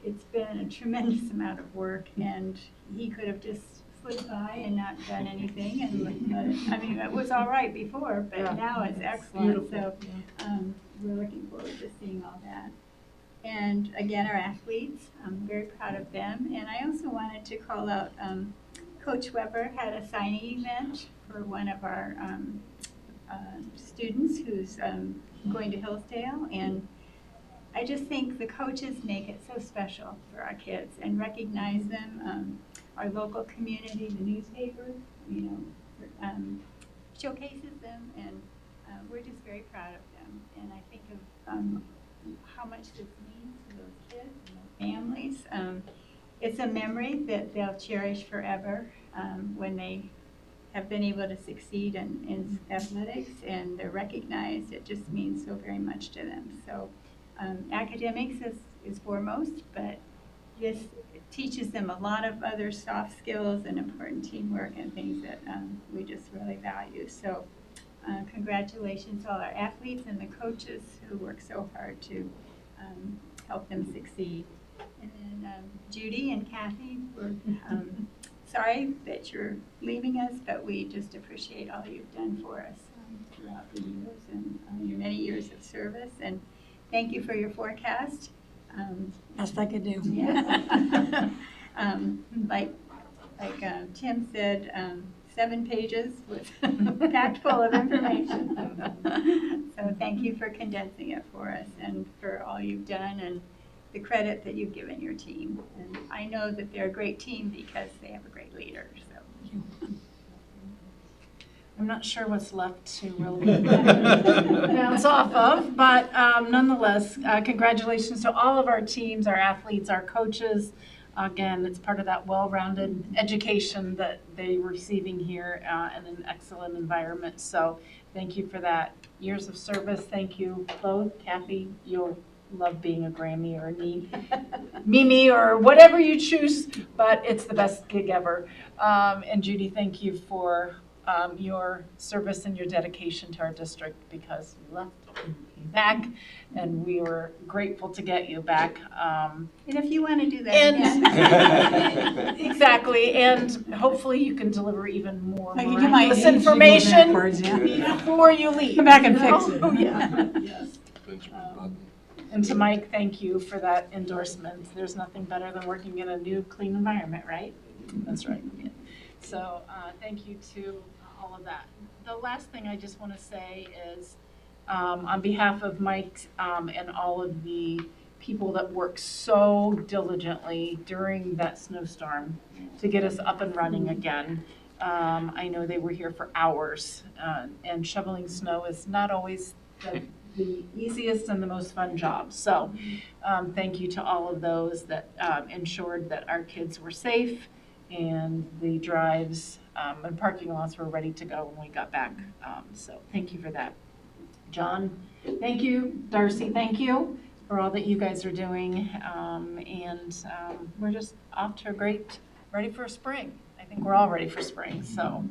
it's been a tremendous amount of work, and he could have just slid by and not done anything, and I mean, it was all right before, but Yeah. now it's excellent, so we're looking forward to seeing all that. And again, our athletes, I'm very proud of them, and I also wanted to call out, Coach Weber had a signing event for one of our students who's going to Hillsdale, and I just think the coaches make it so special for our kids and recognize them. Our local community, the newspaper, showcases them, and we're just very proud of them. And I think of how much this means to those kids and their families. It's a memory that they'll cherish forever when they have been able to succeed in athletics, and they're recognized. It just means so very much to them. So academics is foremost, but this teaches them a lot of other soft skills and important teamwork and things that we just really value. So congratulations to all our athletes and the coaches who work so hard to help them succeed. And then Judy and Kathy, we're sorry that you're leaving us, but we just appreciate all you've done for us throughout the years and your many years of service. And thank you for your forecast. Best I could do. Yeah. Like Tim said, 7 pages with packed full of information. So thank you for condensing it for us and for all you've done and the credit that you've given your team. And I know that they're a great team because they have a great leader. So. I'm not sure what's left to really bounce off of, but nonetheless, congratulations to all of our teams, our athletes, our coaches. Again, it's part of that well-rounded education that they're receiving here in an excellent environment. So thank you for that. Years of service, thank you both. Kathy, you'll love being a Grammy or a Mimi or whatever you choose, but it's the best gig ever. And Judy, thank you for your service and your dedication to our district, because you left and came back, and we were grateful to get you back. And if you want to do that again. Exactly, and hopefully you can deliver even more I can get my miraculous age information backwards, yeah. before you leave. Come back and fix it. Yeah, yes. And to Mike, thank you for that endorsement. There's nothing better than working in a new, clean environment, right? That's right. So thank you to all of that. The last thing I just want to say is on behalf of Mike and all of the people that worked so diligently during that snowstorm to get us up and running again. I know they were here for hours, and shoveling snow is not always the easiest and the most fun job. So thank you to all of those that ensured that our kids were safe and the drives and parking lots were ready to go when we got back. So thank you for that. John, thank you. Darcy, thank you for all that you guys are doing. And we're just off to a great, ready for spring. I think we're all ready for spring. So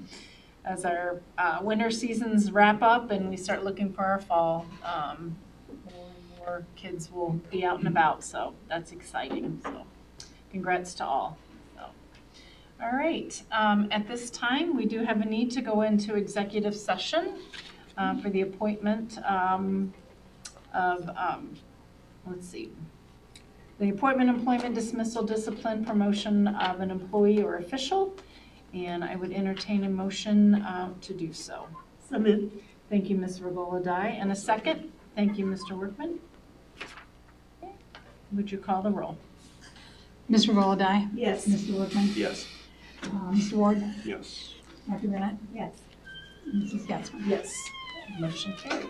as our winter seasons wrap up and we start looking for our fall, more and more kids will be out and about. So that's exciting. So congrats to all. All right, at this time, we do have a need to go into executive session for the appointment let's see, the appointment, employment, dismissal, discipline, promotion of an employee or official, and I would entertain a motion to do so. So moved. Thank you, Ms. Regola-Dye, and a second. Thank you, Mr. Workman. Okay. Would you call the roll? Ms. Regola-Dye? Yes. Mr. Workman? Yes. Mr. Ward? Yes. Dr. Bennett? Yes. Mrs. Gatsby? Yes. Motion carried.